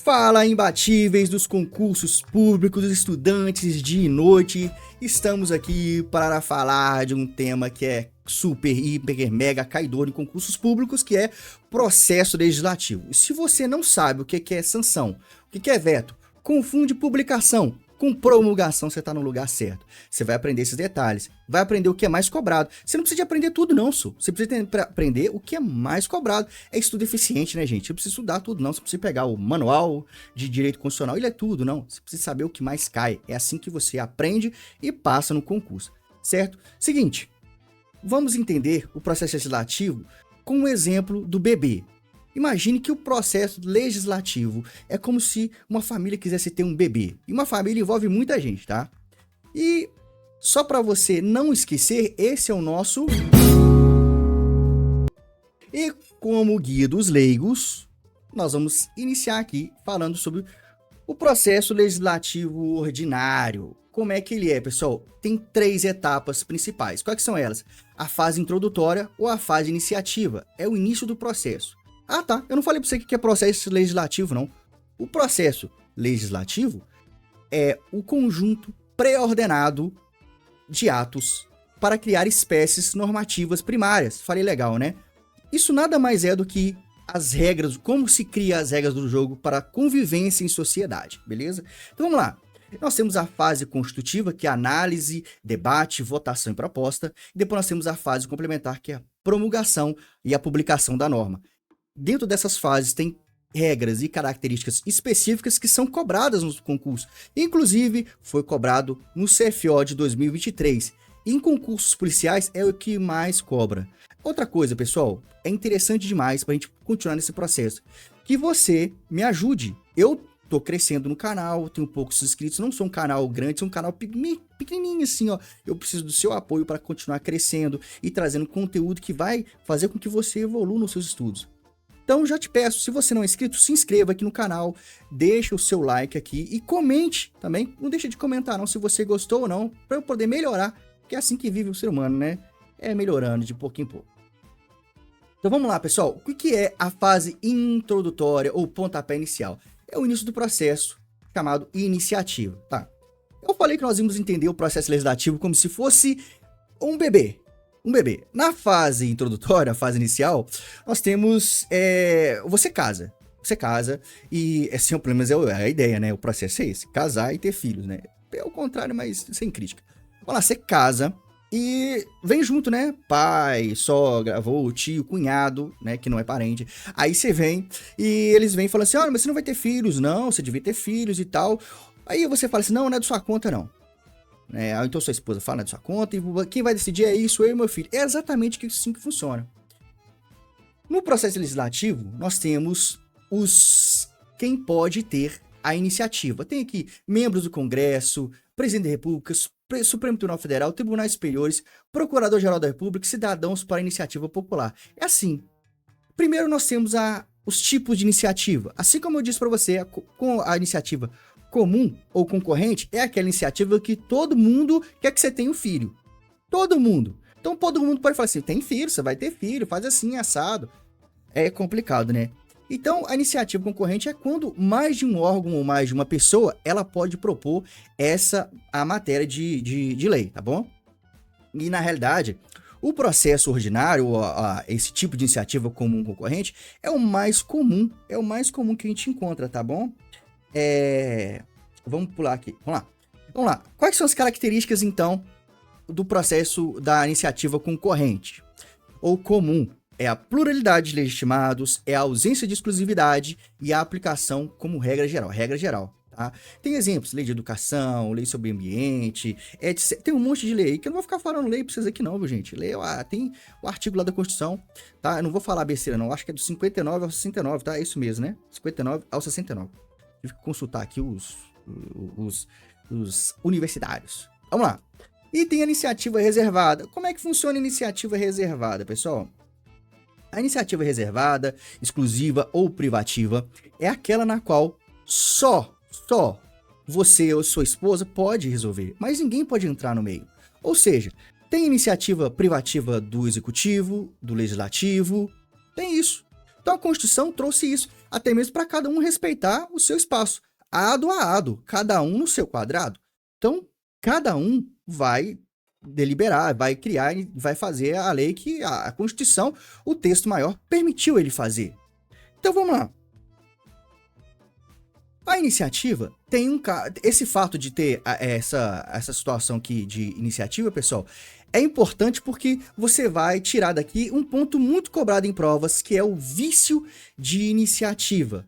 Fala, imbatíveis dos concursos públicos, estudantes dia e noite. Estamos aqui para falar de um tema que é super, hiper, mega caidor em concursos públicos, que é processo legislativo. E se você não sabe o que é sanção, o que é veto, confunde publicação com promulgação, você está no lugar certo. Você vai aprender esses detalhes, vai aprender o que é mais cobrado. Você não precisa de aprender tudo não, só. Você precisa aprender o que é mais cobrado. É estudo eficiente, né, gente? Você não precisa estudar tudo não, você precisa pegar o manual de direito constitucional, ele é tudo, não. Você precisa saber o que mais cai. É assim que você aprende e passa no concurso, certo? Seguinte, vamos entender o processo legislativo com um exemplo do bebê. Imagine que o processo legislativo é como se uma família quisesse ter um bebê. E uma família envolve muita gente, tá? E só para você não esquecer, esse é o nosso... E como guia dos leigos, nós vamos iniciar aqui falando sobre o processo legislativo ordinário. Como é que ele é, pessoal? Tem 3 etapas principais. Quais são elas? A fase introdutória ou a fase iniciativa. É o início do processo. Ah, tá. Eu não falei para você o que é processo legislativo, não. O processo legislativo é o conjunto pré-ordenado de atos para criar espécies normativas primárias. Falei legal, né? Isso nada mais é do que as regras, como se cria as regras do jogo para a convivência em sociedade, beleza? Então vamos lá. Nós temos a fase constitutiva, que é análise, debate, votação e proposta. E depois nós temos a fase complementar, que é a promulgação e a publicação da norma. Dentro dessas fases tem regras e características específicas que são cobradas no concurso. Inclusive, foi cobrado no CFO de 2023. E em concursos policiais é o que mais cobra. Outra coisa, pessoal, é interessante demais para a gente continuar nesse processo, que você me ajude. Eu tô crescendo no canal, tenho poucos inscritos, não sou um canal grande, sou um canal pequenininho assim, ó. Eu preciso do seu apoio para continuar crescendo e trazendo conteúdo que vai fazer com que você evolua nos seus estudos. Então já te peço, se você não é inscrito, se inscreva aqui no canal, deixa o seu like aqui e comente também. Não deixa de comentar não se você gostou ou não, para eu poder melhorar, que é assim que vive o ser humano, né? É melhorando de pouquinho em pouco. Então vamos lá, pessoal. O que é a fase introdutória ou pontapé inicial? É o início do processo, chamado iniciativa, tá? Eu falei que nós íamos entender o processo legislativo como se fosse um bebê. Na fase introdutória, a fase inicial, nós temos... Você casa e... Assim, o problema é a ideia, né? O processo é esse, casar e ter filhos, né? É o contrário, mas sem crítica. Vamos lá, você casa e vem junto, né? Pai, sogra, avô, tio, cunhado, né? Que não é parente. Aí você vem e eles vêm e falam assim, olha, mas você não vai ter filhos, não, você devia ter filhos e tal. Aí você fala assim, não é de sua conta, não. Então sua esposa fala de sua conta e quem vai decidir é isso, eu e meu filho. É exatamente assim que funciona. No processo legislativo, nós temos quem pode ter a iniciativa. Tem aqui membros do Congresso, Presidente da República, Supremo Tribunal Federal, Tribunais Superiores, Procurador-Geral da República, cidadãos para a iniciativa popular. É assim. Primeiro nós temos os tipos de iniciativa. Assim como eu disse para você, com a iniciativa comum ou concorrente é aquela iniciativa que todo mundo quer que você tenha um filho. Todo mundo. Então todo mundo pode falar assim, tem filho, você vai ter filho, faz assim, assado. É complicado, né? Então a iniciativa concorrente é quando mais de um órgão ou mais de uma pessoa, ela pode propor a matéria de lei, tá bom? E na realidade, o processo ordinário, esse tipo de iniciativa comum concorrente, é o mais comum que a gente encontra, tá bom? Vamos pular aqui. Vamos lá. Quais são as características, então, do processo da iniciativa concorrente ou comum? É a pluralidade de legitimados, é a ausência de exclusividade e a aplicação como regra geral, tá? Tem exemplos, lei de educação, lei sobre ambiente, etc. Tem um monte de lei, que eu não vou ficar falando lei pra vocês aqui não, viu, gente? Tem o artigo lá da Constituição, tá? Eu não vou falar besteira não, acho que é do 59 ao 69, tá? É isso mesmo, né? 59 ao 69. Tive que consultar aqui os universitários. Vamos lá. E tem a iniciativa reservada. Como é que funciona a iniciativa reservada, pessoal? A iniciativa reservada, exclusiva ou privativa é aquela na qual só você ou sua esposa pode resolver, mas ninguém pode entrar no meio. Ou seja, tem iniciativa privativa do executivo, do legislativo, tem isso. Então a Constituição trouxe isso. até mesmo para cada um respeitar o seu espaço, ado a ado, cada um no seu quadrado. Então, cada um vai deliberar, vai criar, vai fazer a lei que a Constituição, o texto maior, permitiu ele fazer. Então, vamos lá. A iniciativa tem esse fato de ter essa situação aqui de iniciativa, pessoal, é importante porque você vai tirar daqui um ponto muito cobrado em provas, que é o vício de iniciativa,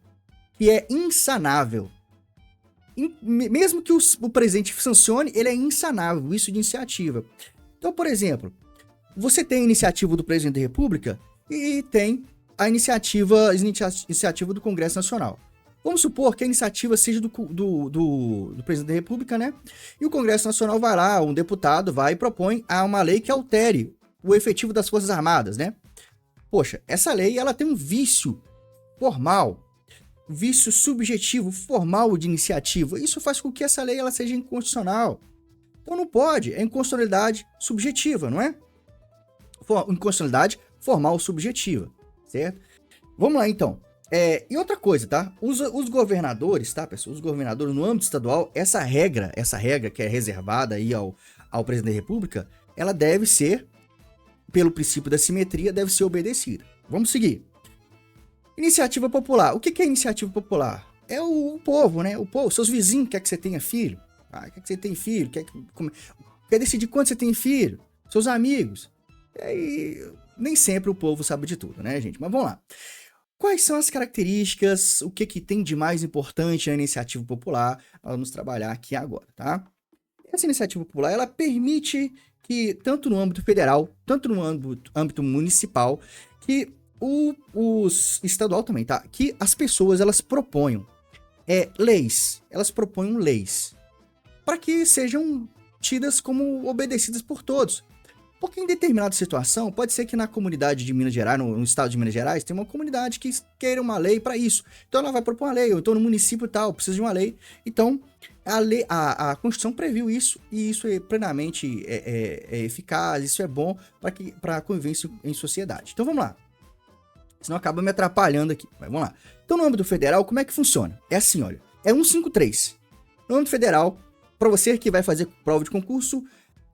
que é insanável. Mesmo que o presidente sancione, ele é insanável, o vício de iniciativa. Então, por exemplo, você tem a iniciativa do presidente da República e tem a iniciativa do Congresso Nacional. Vamos supor que a iniciativa seja do presidente da República, né? E o Congresso Nacional vai lá, um deputado vai e propõe uma lei que altere o efetivo das Forças Armadas, né? Poxa, essa lei ela tem um vício formal, vício subjetivo formal de iniciativa. Isso faz com que essa lei ela seja inconstitucional. Então não pode, é inconstitucionalidade subjetiva, não é? Inconstitucionalidade formal subjetiva, certo? Vamos lá, então. E outra coisa, tá? Os governadores, tá, pessoal? Os governadores no âmbito estadual, essa regra que é reservada aí ao presidente da República, ela deve ser, pelo princípio da simetria, deve ser obedecida. Vamos seguir. Iniciativa popular. O que é iniciativa popular? É o povo, né? O povo, seus vizinhos quer que você tenha filho. Quer que você tenha filho, quer decidir quando você tem filho. Seus amigos. E aí, nem sempre o povo sabe de tudo, né, gente? Mas vamos lá. Quais são as características, o que tem de mais importante na iniciativa popular? Nós vamos trabalhar aqui agora, tá? Essa iniciativa popular, ela permite que, tanto no âmbito federal, tanto no âmbito municipal, que os estadual também, tá? Que as pessoas, elas proponham leis, elas proponham leis, para que sejam tidas como obedecidas por todos. Porque em determinada situação, pode ser que na comunidade de Minas Gerais, no estado de Minas Gerais, tem uma comunidade que queira uma lei para isso. Então ela vai propor uma lei, ou então no município tal, precisa de uma lei. Então, a Constituição previu isso, e isso é plenamente eficaz, isso é bom para a convivência em sociedade. Então vamos lá. Senão acaba me atrapalhando aqui. Mas vamos lá. Então no âmbito federal, como é que funciona? É assim, olha. É 153. No âmbito federal, para você que vai fazer prova de concurso,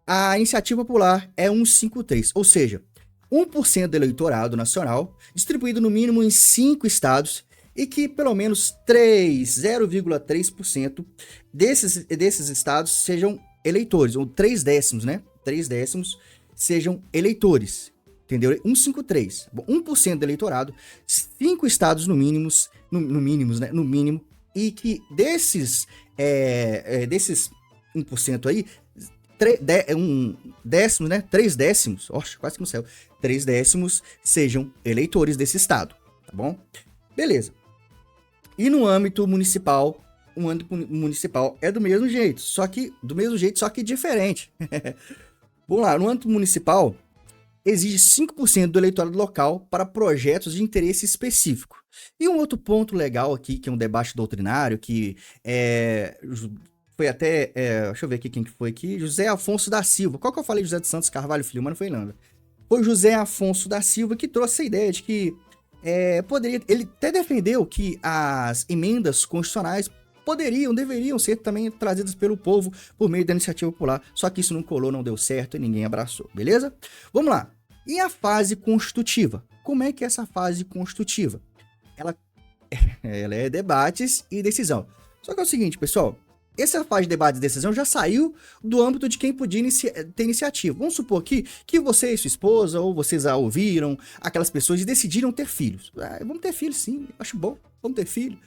a iniciativa popular é 153, ou seja, 1% do eleitorado nacional, distribuído no mínimo em 5 estados, e que pelo menos 0,3% desses estados sejam eleitores, ou 3/10, né? 3/10 sejam eleitores, entendeu? 153, 1% do eleitorado, 5 estados no mínimo, e que desses 1% aí, 3/10, né? 3/10, quase que não saiu. 3/10 sejam eleitores desse estado, tá bom? Beleza. E no âmbito municipal, é do mesmo jeito, só que diferente. Vamos lá, no âmbito municipal, exige 5% do eleitorado local para projetos de interesse específico. E um outro ponto legal aqui, que é um debate doutrinário, que foi até, deixa eu ver aqui quem que foi aqui, José Afonso da Silva. Qual que eu falei José de Santos Carvalho Filho, mas não foi nada. Foi José Afonso da Silva que trouxe a ideia de que ele até defendeu que as emendas constitucionais deveriam ser também trazidas pelo povo por meio da iniciativa popular, só que isso não colou, não deu certo e ninguém abraçou, beleza? Vamos lá. E a fase constitutiva? Como é que é essa fase constitutiva? Ela é debates e decisão. Só que é o seguinte, pessoal, essa fase de debate e decisão já saiu do âmbito de quem podia ter iniciativa. Vamos supor que você e sua esposa, ou vocês ouviram aquelas pessoas e decidiram ter filhos. Vamos ter filhos, sim, acho bom, vamos ter filho.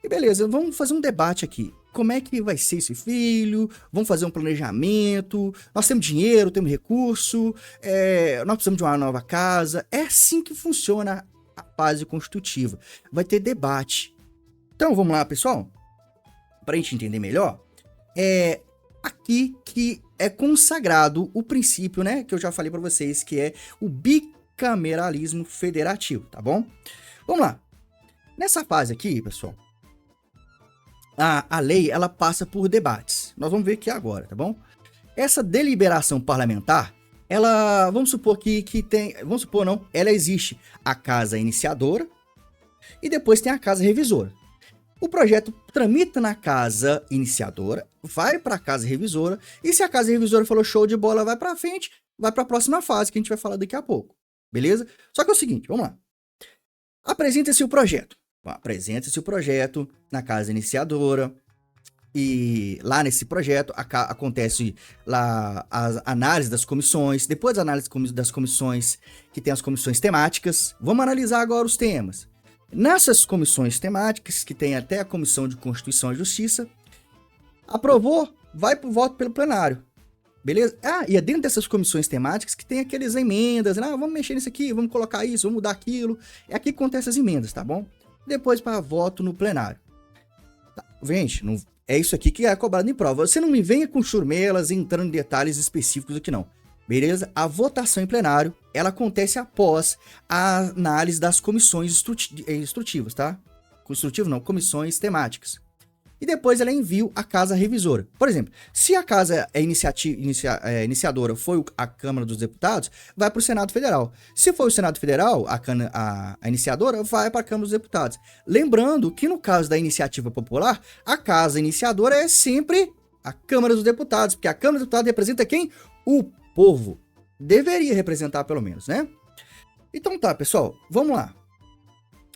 E beleza, vamos fazer um debate aqui. Como é que vai ser esse filho? Vamos fazer um planejamento. Nós temos dinheiro, temos recurso, nós precisamos de uma nova casa. É assim que funciona a fase constitutiva. Vai ter debate. Então vamos lá, pessoal? Para a gente entender melhor, é aqui que é consagrado o princípio, né, que eu já falei para vocês, que é o bicameralismo federativo, tá bom? Vamos lá. Nessa fase aqui, pessoal, a lei, ela passa por debates. Nós vamos ver aqui agora, tá bom? Essa deliberação parlamentar, ela, vamos supor ela existe a casa iniciadora, E depois tem a casa revisora. O projeto tramita na casa iniciadora, vai para a casa revisora, e se a casa revisora falou show de bola, vai para frente, vai para a próxima fase, que a gente vai falar daqui a pouco. Beleza? Só que é o seguinte, vamos lá. Apresenta-se o projeto. Apresenta-se o projeto na casa iniciadora, e lá nesse projeto acontece lá a análise das comissões. Depois da análise das comissões, que tem as comissões temáticas, vamos analisar agora os temas. Nessas comissões temáticas, que tem até a Comissão de Constituição e Justiça, aprovou, vai para o voto pelo plenário. Beleza? E é dentro dessas comissões temáticas que tem aquelas emendas, vamos mexer nisso aqui, vamos colocar isso, vamos mudar aquilo. É aqui que acontecem as emendas, tá bom? Depois para voto no plenário. Tá. Gente, não, é isso aqui que é cobrado em prova. Você não me venha com churmelas entrando em detalhes específicos aqui não. Beleza? A votação em plenário, ela acontece após a análise das comissões instrutivas, tá? Instrutivo não, comissões temáticas. E depois ela envia à casa revisora. Por exemplo, se a casa iniciadora foi a Câmara dos Deputados, vai para o Senado Federal. Se for o Senado Federal, a iniciadora vai para a Câmara dos Deputados. Lembrando que no caso da iniciativa popular, a casa iniciadora é sempre a Câmara dos Deputados, porque a Câmara dos Deputados representa quem? O povo. Deveria representar pelo menos, né? Então tá, pessoal, vamos lá.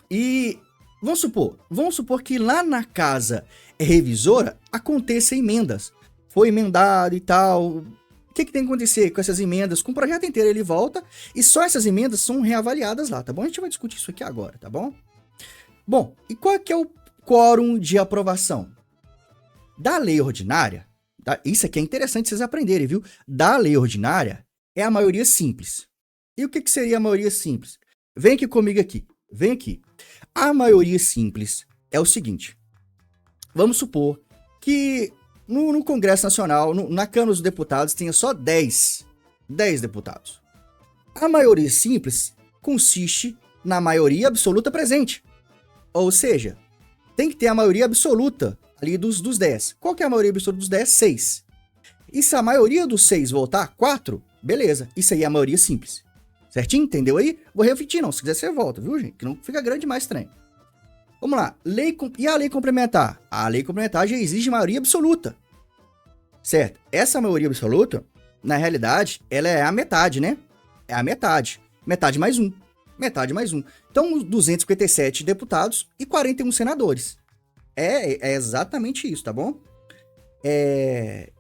E vamos supor que lá na casa revisora aconteçam emendas. Foi emendado e tal. O que tem que acontecer com essas emendas? Com o projeto inteiro ele volta e só essas emendas são reavaliadas lá, tá bom? A gente vai discutir isso aqui agora, tá bom? Bom, e qual é que é o quórum de aprovação? Da lei ordinária, isso aqui é interessante vocês aprenderem, viu? Da lei ordinária é a maioria simples. E o que seria a maioria simples? Vem aqui comigo aqui. Vem aqui. A maioria simples é o seguinte. Vamos supor que no Congresso Nacional, na Câmara dos Deputados, tenha só 10 deputados. A maioria simples consiste na maioria absoluta presente. Ou seja, tem que ter a maioria absoluta ali dos 10. Qual que é a maioria absoluta dos 10? 6. E se a maioria dos 6 votar 4, beleza. Isso aí é a maioria simples. Certinho? Entendeu aí? Vou repetir, não. Se quiser, você volta, viu, gente? Que não fica grande demais estranho. Vamos lá. E a lei complementar? A lei complementar já exige maioria absoluta. Certo? Essa maioria absoluta, na realidade, ela é a metade, né? É a metade. Metade mais um. Metade mais um. Então, 257 deputados e 41 senadores. É exatamente isso, tá bom?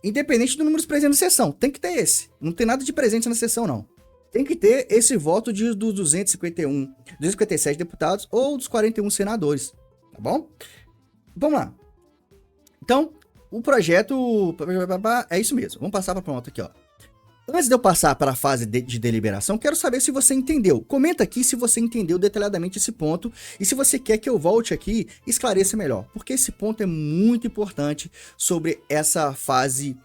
Independente do número de presentes na sessão. Tem que ter esse. Não tem nada de presente na sessão, não. Tem que ter esse voto dos 257 deputados ou dos 41 senadores, tá bom? Vamos lá. Então, o projeto é isso mesmo. Vamos passar para pronto aqui, ó. Antes de eu passar para a fase de deliberação, quero saber se você entendeu. Comenta aqui se você entendeu detalhadamente esse ponto e se você quer que eu volte aqui e esclareça melhor, porque esse ponto é muito importante sobre essa fase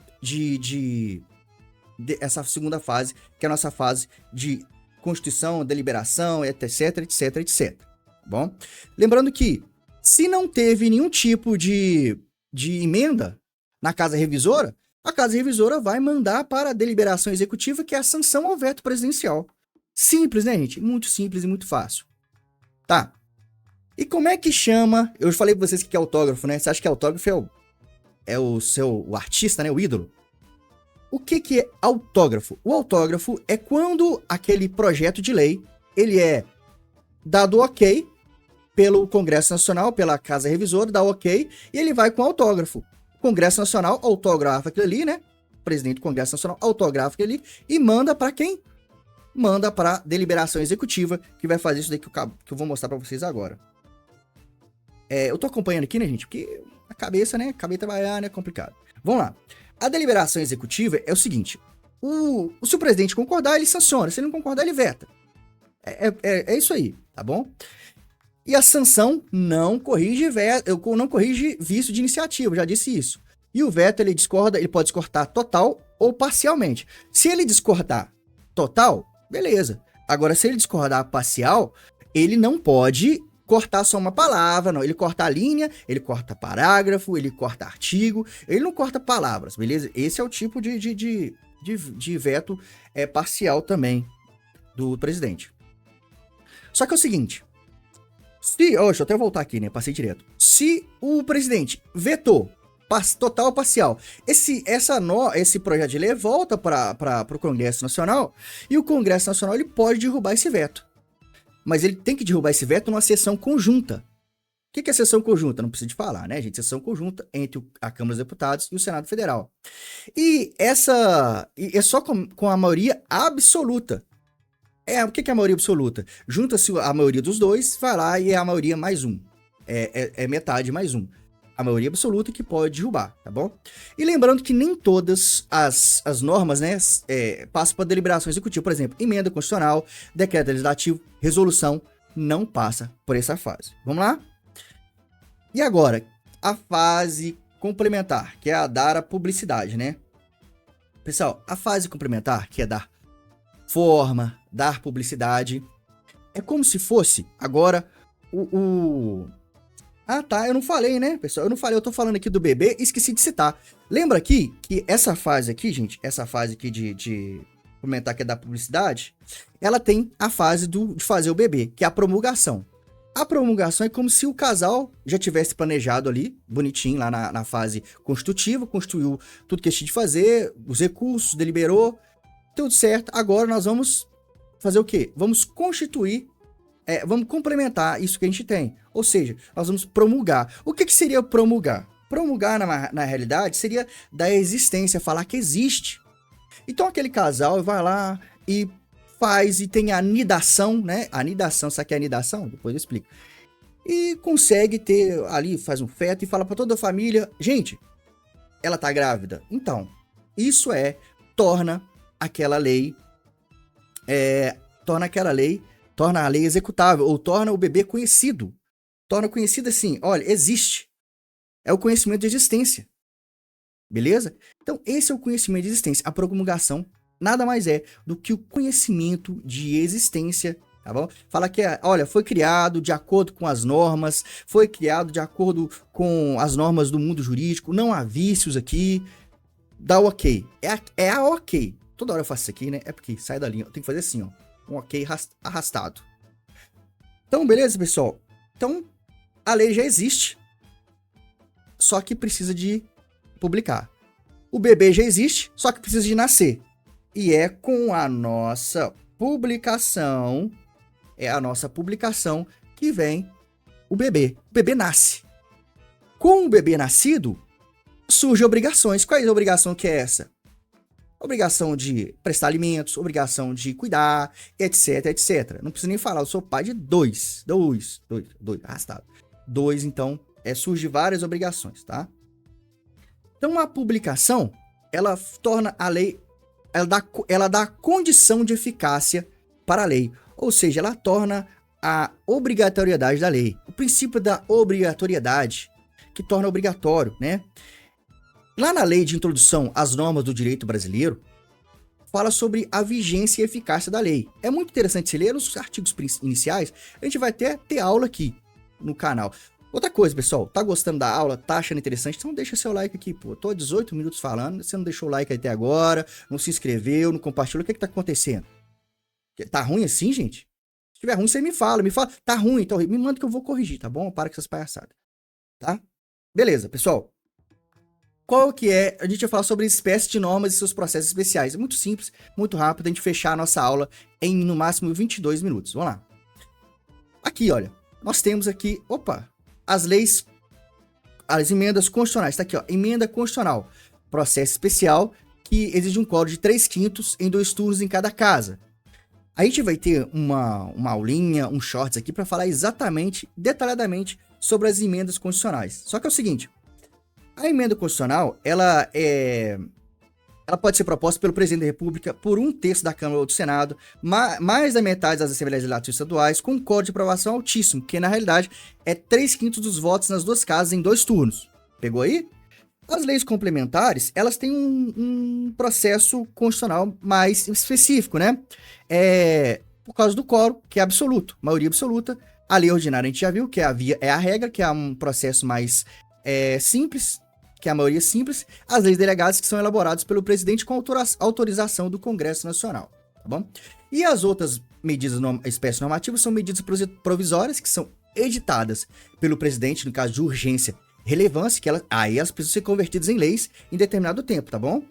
essa segunda fase, que é a nossa fase de constituição, deliberação, etc, etc, etc. Bom? Lembrando que, se não teve nenhum tipo de emenda na casa revisora, a casa revisora vai mandar para a deliberação executiva, que é a sanção ao veto presidencial. Simples, né, gente? Muito simples e muito fácil. Tá. E como é que chama... Eu falei pra vocês que é autógrafo, né? Você acha que autógrafo é o artista, né? O ídolo? O que é autógrafo? O autógrafo é quando aquele projeto de lei, ele é dado ok pelo Congresso Nacional, pela Casa Revisora, dá ok, e ele vai com autógrafo. O Congresso Nacional autografa aquilo ali, né? O presidente do Congresso Nacional autografa aquilo ali e manda para quem? Manda para a deliberação executiva, que vai fazer isso daí que eu vou mostrar para vocês agora. Eu tô acompanhando aqui, né, gente? Porque a cabeça, né? Acabei de trabalhar, né? É complicado. Vamos lá. A deliberação executiva é o seguinte. Se o presidente concordar, ele sanciona. Se ele não concordar, ele veta. É isso aí, tá bom? E a sanção não corrige vício de iniciativa, já disse isso. E o veto, ele pode discordar total ou parcialmente. Se ele discordar total, beleza. Agora, se ele discordar parcial, ele não pode cortar só uma palavra, não. Ele corta a linha, ele corta parágrafo, ele corta artigo, ele não corta palavras, beleza? Esse é o tipo de veto parcial também do presidente. Só que é o seguinte, Deixa eu até voltar aqui, né? Passei direto. Se o presidente vetou, total ou parcial, esse projeto de lei volta para o Congresso Nacional e o Congresso Nacional ele pode derrubar esse veto. Mas ele tem que derrubar esse veto numa sessão conjunta. O que é sessão conjunta? Não precisa de falar, né, gente? Sessão conjunta entre a Câmara dos Deputados e o Senado Federal. E é só com a maioria absoluta. O que é a maioria absoluta? Junta-se a maioria dos dois, vai lá e é a maioria mais um. É metade mais um. A maioria absoluta que pode derrubar, tá bom? E lembrando que nem todas as normas, né, passam para deliberação executiva. Por exemplo, emenda constitucional, decreto legislativo, resolução, não passa por essa fase. Vamos lá? E agora, a fase complementar, que é a dar a publicidade, né? Pessoal, a fase complementar, que é dar forma, dar publicidade, é como se fosse agora Ah, tá, eu não falei, né, pessoal? Eu não falei, eu tô falando aqui do bebê e esqueci de citar. Lembra aqui que essa fase aqui, gente, essa fase aqui de complementar, que é dar publicidade, ela tem a fase de fazer o bebê, que é a promulgação. A promulgação é como se o casal já tivesse planejado ali, bonitinho, lá na fase constitutiva, construiu tudo que tinha de fazer, os recursos, deliberou, tudo certo. Agora nós vamos fazer o quê? Vamos constituir, vamos complementar isso que a gente tem. Ou seja, nós vamos promulgar. O que seria promulgar? Promulgar, na realidade, seria dar existência, falar que existe. Então aquele casal vai lá e faz e tem a anidação, né? Anidação, sabe o que é anidação? Depois eu explico. E consegue ter ali, faz um feto e fala pra toda a família, gente, ela tá grávida. Então, isso torna aquela lei, torna a lei executável, ou torna o bebê conhecido. Torna conhecido assim, olha, existe. É o conhecimento de existência. Beleza? Então, esse é o conhecimento de existência. A promulgação nada mais é do que o conhecimento de existência, tá bom? Fala que, olha, foi criado de acordo com as normas, foi criado de acordo com as normas do mundo jurídico, não há vícios aqui, dá o ok. É a ok. Toda hora eu faço isso aqui, né? É porque sai da linha. Tem que fazer assim, ó. Um ok arrastado. Então, beleza, pessoal? Então, a lei já existe, só que precisa de publicar. O bebê já existe, só que precisa de nascer. E é com a nossa publicação, que vem o bebê. O bebê nasce. Com o bebê nascido, surgem obrigações. Qual é a obrigação que é essa? Obrigação de prestar alimentos, obrigação de cuidar, etc, etc. Não preciso nem falar, eu sou pai de dois, arrastado. Então, surge várias obrigações, tá? Então, a publicação, ela torna a lei, ela dá condição de eficácia para a lei. Ou seja, ela torna a obrigatoriedade da lei. O princípio da obrigatoriedade, que torna obrigatório, né? Lá na lei de introdução às normas do direito brasileiro, fala sobre a vigência e eficácia da lei. É muito interessante se ler os artigos iniciais, a gente vai até ter aula aqui no canal. Outra coisa, pessoal, tá gostando da aula, tá achando interessante? Então deixa seu like aqui, pô. Tô há 18 minutos falando, você não deixou o like até agora, não se inscreveu, não compartilhou, o que tá acontecendo? Tá ruim assim, gente? Se tiver ruim, você me fala, tá ruim, então me manda que eu vou corrigir, tá bom? Para com essas palhaçadas, tá? Beleza, pessoal. Qual que é? A gente vai falar sobre espécies de normas e seus processos especiais. É muito simples, muito rápido, a gente fechar a nossa aula em, no máximo, 22 minutos. Vamos lá. Aqui, olha, nós temos aqui, as leis, as emendas constitucionais. Tá aqui, ó, emenda constitucional. Processo especial que exige um quórum de 3/5 em 2 turnos em cada casa. A gente vai ter uma aulinha, um shorts aqui para falar exatamente, detalhadamente, sobre as emendas constitucionais. Só que é o seguinte, a emenda constitucional, ela pode ser proposta pelo presidente da República por 1/3 da Câmara ou do Senado, mais da metade das Assembleias Legislativas Estaduais, com um quórum de aprovação altíssimo, que na realidade é 3/5 dos votos nas 2 casas em 2 turnos. Pegou aí? As leis complementares, elas têm um processo constitucional mais específico, né? Por causa do quórum, que é absoluto, maioria absoluta. A lei ordinária a gente já viu, que é a regra, que é um processo mais simples, que é a maioria simples. As leis delegadas, que são elaboradas pelo presidente com autorização do Congresso Nacional, tá bom? E as outras medidas, espécies normativas, são medidas provisórias, que são editadas pelo presidente, no caso de urgência, relevância, que elas precisam ser convertidas em leis em determinado tempo, tá bom?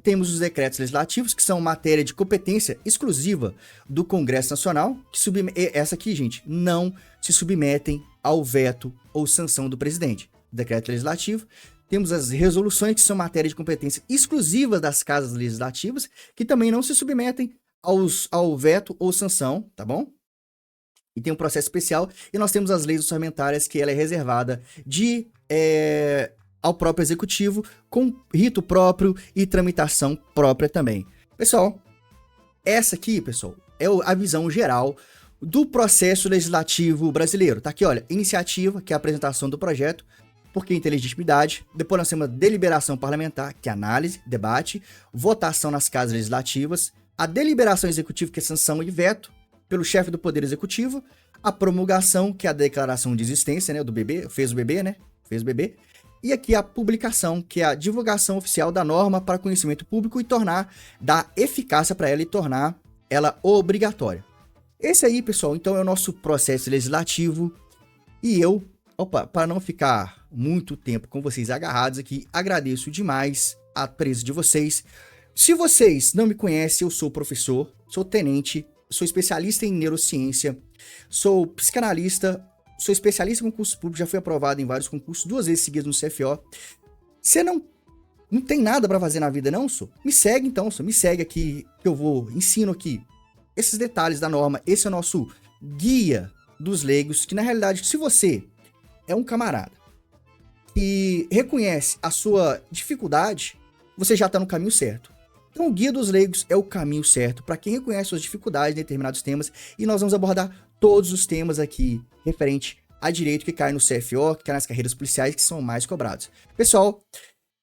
Temos os decretos legislativos, que são matéria de competência exclusiva do Congresso Nacional, que essa aqui, gente, não se submetem ao veto ou sanção do presidente. Decreto legislativo. Temos as resoluções, que são matéria de competência exclusiva das casas legislativas, que também não se submetem ao veto ou sanção, tá bom? E tem um processo especial. E nós temos as leis orçamentárias, que ela é reservada ao próprio executivo, com rito próprio e tramitação própria também. Pessoal, essa aqui, pessoal, é a visão geral do processo legislativo brasileiro. Tá aqui, olha, iniciativa, que é a apresentação do projeto, porque tem legitimidade. Depois nós temos a deliberação parlamentar, que é análise, debate, votação nas casas legislativas, a deliberação executiva, que é sanção e veto pelo chefe do Poder Executivo, a promulgação, que é a declaração de existência, né, do bebê, fez o bebê, e aqui a publicação, que é a divulgação oficial da norma para conhecimento público e dar eficácia para ela e tornar ela obrigatória. Esse aí, pessoal, então é o nosso processo legislativo. E eu, para não ficar muito tempo com vocês agarrados aqui, agradeço demais a presença de vocês. Se vocês não me conhecem, eu sou professor, sou tenente, sou especialista em neurociência, sou psicanalista, sou especialista em concurso público, já fui aprovado em vários concursos, 2 vezes seguidas no CFO. Você não tem nada para fazer na vida, não, sou? Me segue então, sou. Me segue aqui, que eu ensino aqui esses detalhes da norma. Esse é o nosso guia dos leigos, que na realidade, se você é um camarada e reconhece a sua dificuldade, você já está no caminho certo. Então, o Guia dos Leigos é o caminho certo para quem reconhece suas dificuldades em determinados temas, e nós vamos abordar todos os temas aqui referente a direito que cai no CFO, que cai nas carreiras policiais, que são mais cobrados. Pessoal,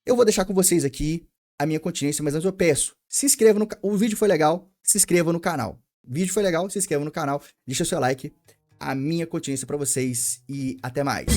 eu vou deixar com vocês aqui a minha continência, mas antes eu peço, se inscreva no canal. O vídeo foi legal, se inscreva no canal. O vídeo foi legal, se inscreva no canal, deixa o seu like. A minha continência para vocês e até mais.